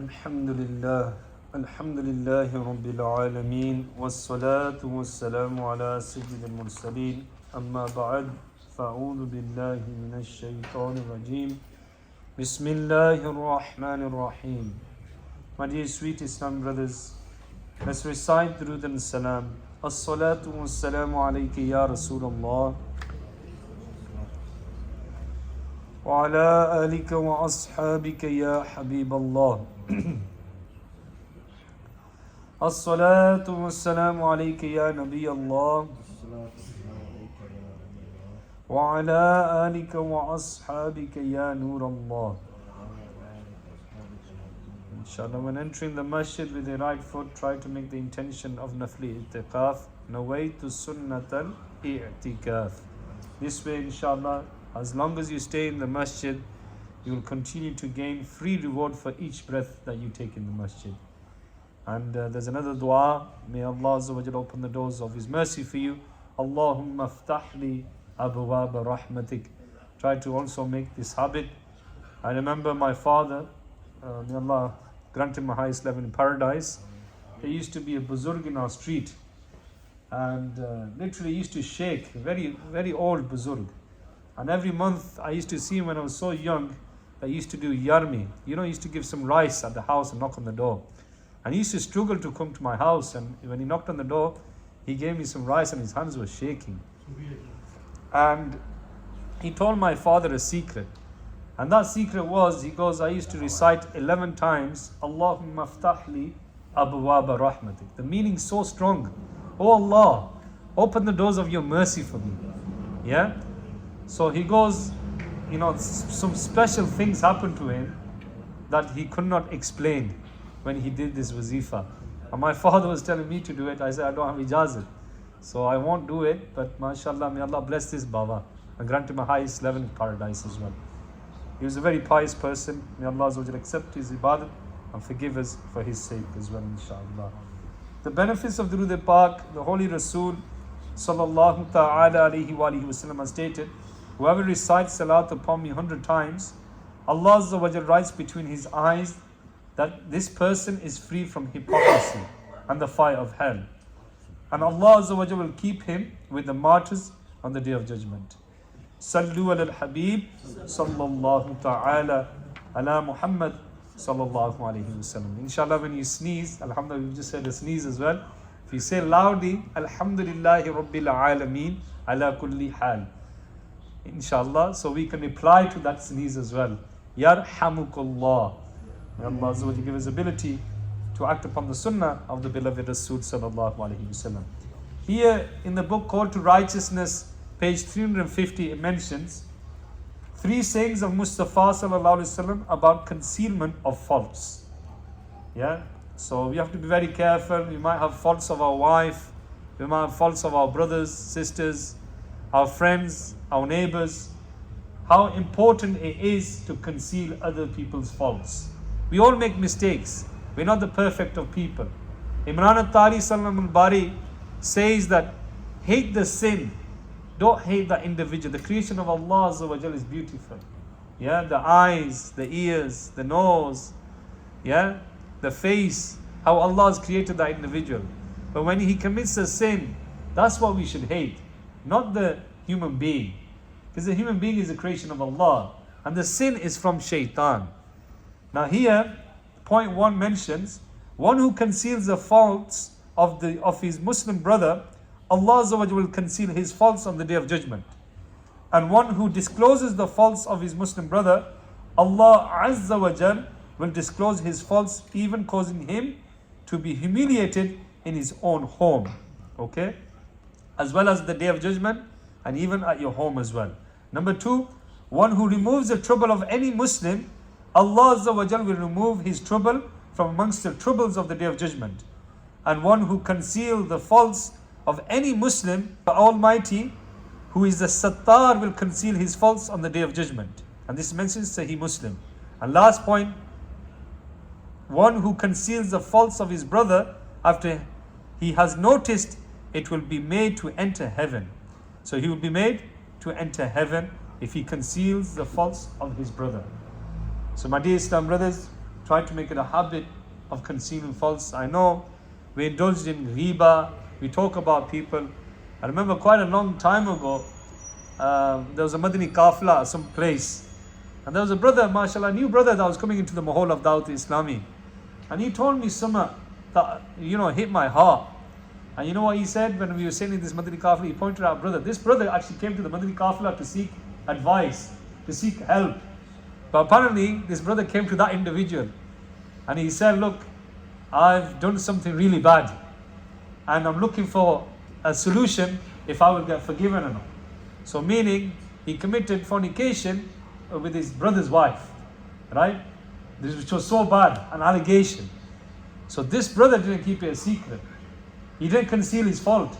Alhamdulillah, Alhamdulillahi Rabbil Alameen, wassalatu wassalamu ala Sayyidil Mursaleen, amma ba'd, fa'udhu billahi minash shaitanir rajeem, Bismillahir Rahmanir Rahim. My dear sweet Islam brothers, let's recite Durood and Salam. As-salatu wassalamu alayka ya Rasulullah, wa ala alika wa ashabika ya Habib Allah. As-salatu wassalamu alayka ya Nabi Allah, wa ala alika wa ashabika ya Nur Allah. Inshallah, when entering the masjid with the right foot, try to make the intention of nafli i'tikaf, nawaitu sunnatal i'tikaf. This way, inshallah, as long as you stay in the masjid, you will continue to gain free reward for each breath that you take in the masjid. And there's another dua. May Allah Azza wa Jalla open the doors of His mercy for you. Allahumma ftahli abwaab rahmatik. Try to also make this habit. I remember my father, may Allah grant him a highest level in paradise. There used to be a buzurg in our street, and literally used to shake, very, very old buzurg. And every month I used to see him when I was so young, I used to do yarmi. You know, he used to give some rice at the house and knock on the door. And he used to struggle to come to my house, and when he knocked on the door, he gave me some rice and his hands were shaking. And he told my father a secret. And that secret was, he goes, I used to recite 11 times, Allahumma ftahli abwaaba rahmatik. The meaning so strong. Oh Allah, open the doors of your mercy for me. Yeah? So he goes, you know, some special things happened to him that he could not explain when he did this wazifa. And my father was telling me to do it. I said, I don't have ijazat, so I won't do it. But mashallah, may Allah bless this Baba and grant him a highest level in paradise as well. He was a very pious person. May Allah Azza wa Jalla accept his ibadat and forgive us for his sake as well, inshallah. The benefits of Durood Pak, the Holy Rasul sallallahu ta'ala alayhi wa alihi wasallam has stated, whoever recites salat upon me 100 times, Allah Azza wa Jalla writes between his eyes that this person is free from hypocrisy and the fire of hell. And Allah Azza wa Jalla will keep him with the martyrs on the Day of Judgment. Sallu ala al-Habib sallallahu ta'ala ala Muhammad sallallahu alayhi wa sallam. Inshallah, when you sneeze, alhamdulillah, we just said a sneeze as well. If you say loudly, Alhamdulillahi Rabbil Alameen ala kulli hal. Inshallah, so we can reply to that sneeze as well. Yarhamukullah. May Allah Azza wa Jalla give us ability to act upon the sunnah of the beloved Rasul sallallahu alayhi wa sallam. Here in the book Call to Righteousness, page 350, it mentions 3 sayings of Mustafa sallallahu alayhi wa sallam about concealment of faults. Yeah, so we have to be very careful. We might have faults of our wife, we might have faults of our brothers, sisters, our friends, our neighbors. How important it is to conceal other people's faults. We all make mistakes. We're not the perfect of people. Imran al-Tari Sallam al-Bari says that hate the sin, don't hate the individual. The creation of Allah Azza wa Jalla is beautiful. Yeah, the eyes, the ears, the nose, yeah, the face, how Allah has created that individual. But when he commits a sin, that's what we should hate, not the human being. Because the human being is a creation of Allah, and the sin is from shaitan. Now here, point 1 mentions, one who conceals the faults of his Muslim brother, Allah Azza wa Jalla will conceal his faults on the Day of Judgment. And one who discloses the faults of his Muslim brother, Allah Azza wa Jalla will disclose his faults, even causing him to be humiliated in his own home. Okay? As well as the Day of Judgment, and even at your home as well. Number 2, one who removes the trouble of any Muslim, Allah Azza wa Jalla will remove his trouble from amongst the troubles of the Day of Judgment. And one who conceals the faults of any Muslim, the Almighty, who is the Sattar, will conceal his faults on the Day of Judgment. And this mentions Sahih Muslim. And last point, one who conceals the faults of his brother after he has noticed, it will be made to enter heaven. So he will be made to enter heaven if he conceals the faults of his brother. So my dear Islam brothers, try to make it a habit of concealing faults. I know we indulged in ghiba, we talk about people. I remember quite a long time ago, there was a Madani Kafla, some place. And there was a brother, mashallah, a new brother that was coming into the mahal of Dawateislami. And he told me something that, hit my heart. And you know what he said when we were saying this Madani Kafla? He pointed out, brother, this brother actually came to the Madani Kafla to seek advice, to seek help. But apparently, this brother came to that individual. And he said, look, I've done something really bad. And I'm looking for a solution if I will get forgiven or not. So meaning, he committed fornication with his brother's wife, right? Which was so bad, an allegation. So this brother didn't keep it a secret. He didn't conceal his fault.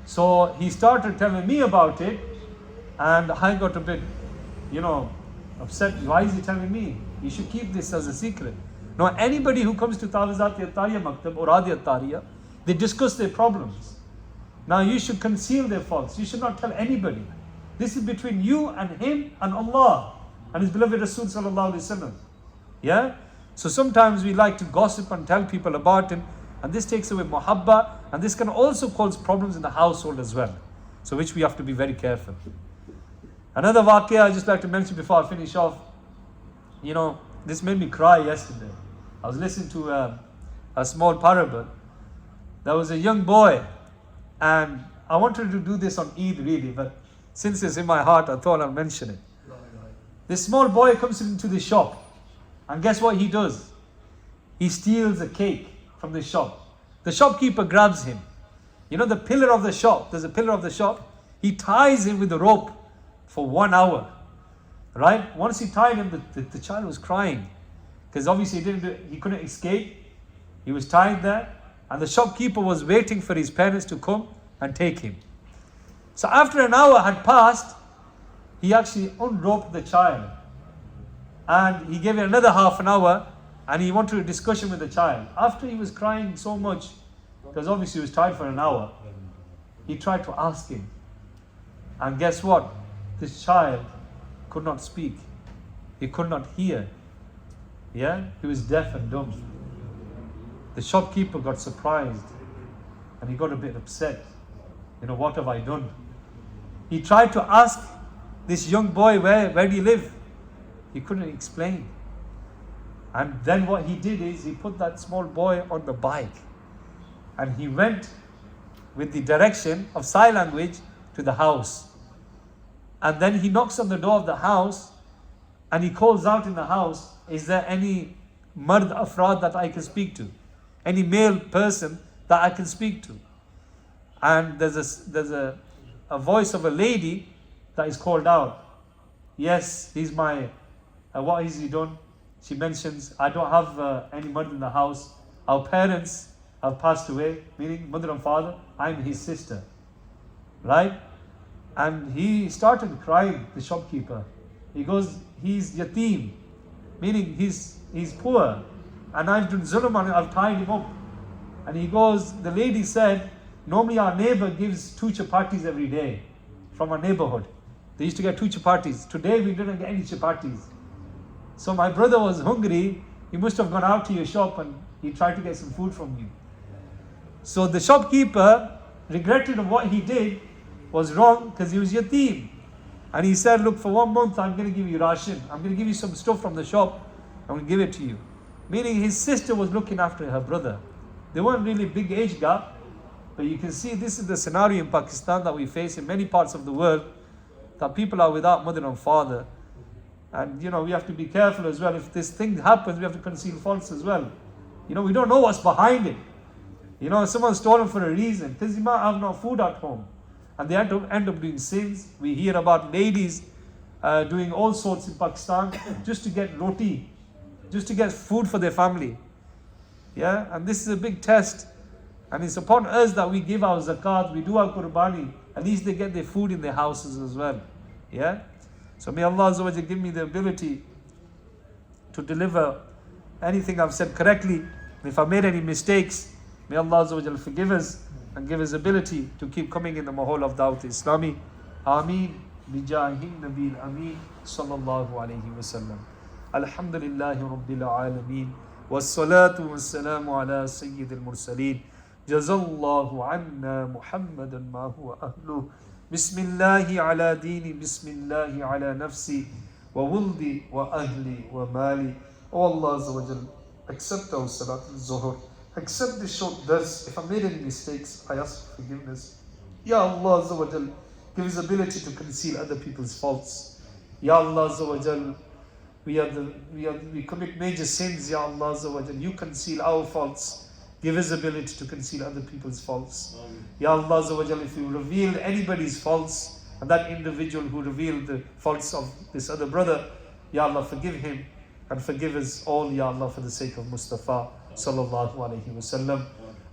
So he started telling me about it, and I got a bit, upset. Why is he telling me? You should keep this as a secret. Now, anybody who comes to Tawizat Attariya Maktab or Adi Attariya, they discuss their problems. Now, you should conceal their faults. You should not tell anybody. This is between you and him and Allah and His beloved Rasul sallallahu alaihi wasallam. Yeah? So sometimes we like to gossip and tell people about him, and this takes away muhabba, and this can also cause problems in the household as well. So which we have to be very careful. Another waqia I just like to mention before I finish off. This made me cry yesterday. I was listening to a small parable. There was a young boy, and I wanted to do this on Eid really, but since it's in my heart, I thought I'll mention it. This small boy comes into the shop, and guess what he does? He steals a cake from the shop. The shopkeeper grabs him. The pillar of the shop, there's a pillar of the shop. He ties him with a rope for 1 hour. Right? Once he tied him, the child was crying. Because obviously he couldn't escape. He was tied there. And the shopkeeper was waiting for his parents to come and take him. So after an hour had passed, he actually unroped the child. And he gave it another half an hour, and he wanted a discussion with the child. After he was crying so much, because obviously he was tied for an hour, he tried to ask him. And guess what? This child could not speak. He could not hear. Yeah? He was deaf and dumb. The shopkeeper got surprised, and he got a bit upset. What have I done? He tried to ask this young boy, where do you live? He couldn't explain. And then what he did is he put that small boy on the bike, and he went with the direction of sign language to the house. And then he knocks on the door of the house, and he calls out in the house, is there any mard afrad that I can speak to? Any male person that I can speak to? And there's a voice of a lady that is called out. Yes, he's my, what has he done? She mentions, I don't have any mother in the house. Our parents have passed away, meaning mother and father. I'm his sister. Right? And he started crying, the shopkeeper. He goes, he's yatim, meaning he's poor. And I've done zulm on him, I've tied him up. And he goes, the lady said, normally our neighbor gives 2 chapatis every day from our neighborhood. They used to get 2 chapatis. Today we didn't get any chapatis. So my brother was hungry. He must have gone out to your shop and he tried to get some food from you. So the shopkeeper regretted of what he did was wrong because he was yatim. And he said, look, for 1 month I'm going to give you ration. I'm going to give you some stuff from the shop. I'm going to give it to you. Meaning his sister was looking after her brother. They weren't really big age gap. But you can see this is the scenario in Pakistan that we face in many parts of the world. That people are without mother and father. And we have to be careful as well. If this thing happens, we have to conceal faults as well. We don't know what's behind it. Someone's stolen for a reason. Because you might have no food at home. And they end up doing sins. We hear about ladies doing all sorts in Pakistan just to get roti, just to get food for their family. Yeah, and this is a big test. And it's upon us that we give our zakat, we do our qurbani. At least they get their food in their houses as well. Yeah? So may Allah Azza wa Jalla give me the ability to deliver anything I've said correctly. And if I made any mistakes, may Allah Azza wa Jalla forgive us and give us ability to keep coming in the mahal of Dawateislami. Ameen. Bijahi Nabil Ameen. Sallallahu alayhi wa sallam. Alhamdulillahi Rabbil Alameen. Wassalatu wassalamu ala Sayyidil Mursaleen. Jazallahu anna Muhammadan ma huwa ahlu. Bismillahi ala dini, Bismillahi ala nafsi, wa wuldi, wa ahli, wa mali. Oh Allah Azza wa Jal, accept our Salat al-Zuhur. Accept this short dars. If I made any mistakes, I ask for forgiveness. Ya Allah Azza wa Jal, give us ability to conceal other people's faults. Ya Allah Azza wa Jal, we commit major sins. Ya Allah Azza wa Jal, you conceal our faults. Give us ability to conceal other people's faults. Ya Allah Azza wa Jal, if you reveal anybody's faults, and that individual who revealed the faults of this other brother, Ya Allah, forgive him and forgive us all, Ya Allah, for the sake of Mustafa sallallahu alayhi wa sallam.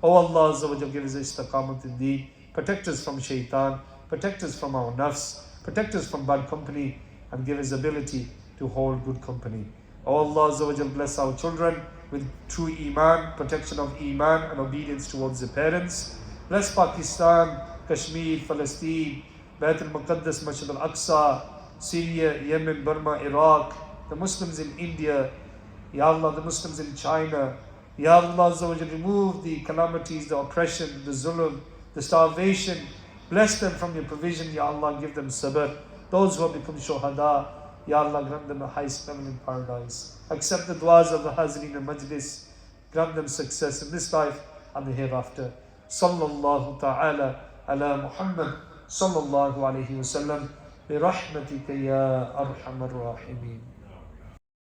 Oh Allah Azza wa Jal, give us istiqamat in deen. Protect us from shaitan, protect us from our nafs, protect us from bad company, and give us ability to hold good company. Oh Allah Azza wa Jal, bless our children with true iman, protection of iman and obedience towards the parents. Bless Pakistan, Kashmir, Palestine, Bayt al-Muqaddas, Masjid al-Aqsa, Syria, Yemen, Burma, Iraq, the Muslims in India, Ya Allah, the Muslims in China. Ya Allah Azza wa Jal, remove the calamities, the oppression, the zulm, the starvation. Bless them from your provision, Ya Allah, give them sabr. Those who have become shuhada, Ya Allah, grant them the highest level in paradise. Accept the du'as of the Hazreen and Majlis. Grant them success in this life and the hereafter. Sallallahu ta'ala ala Muhammad sallallahu alayhi wa sallam. Bi rahmatika ya arhamar rahimin.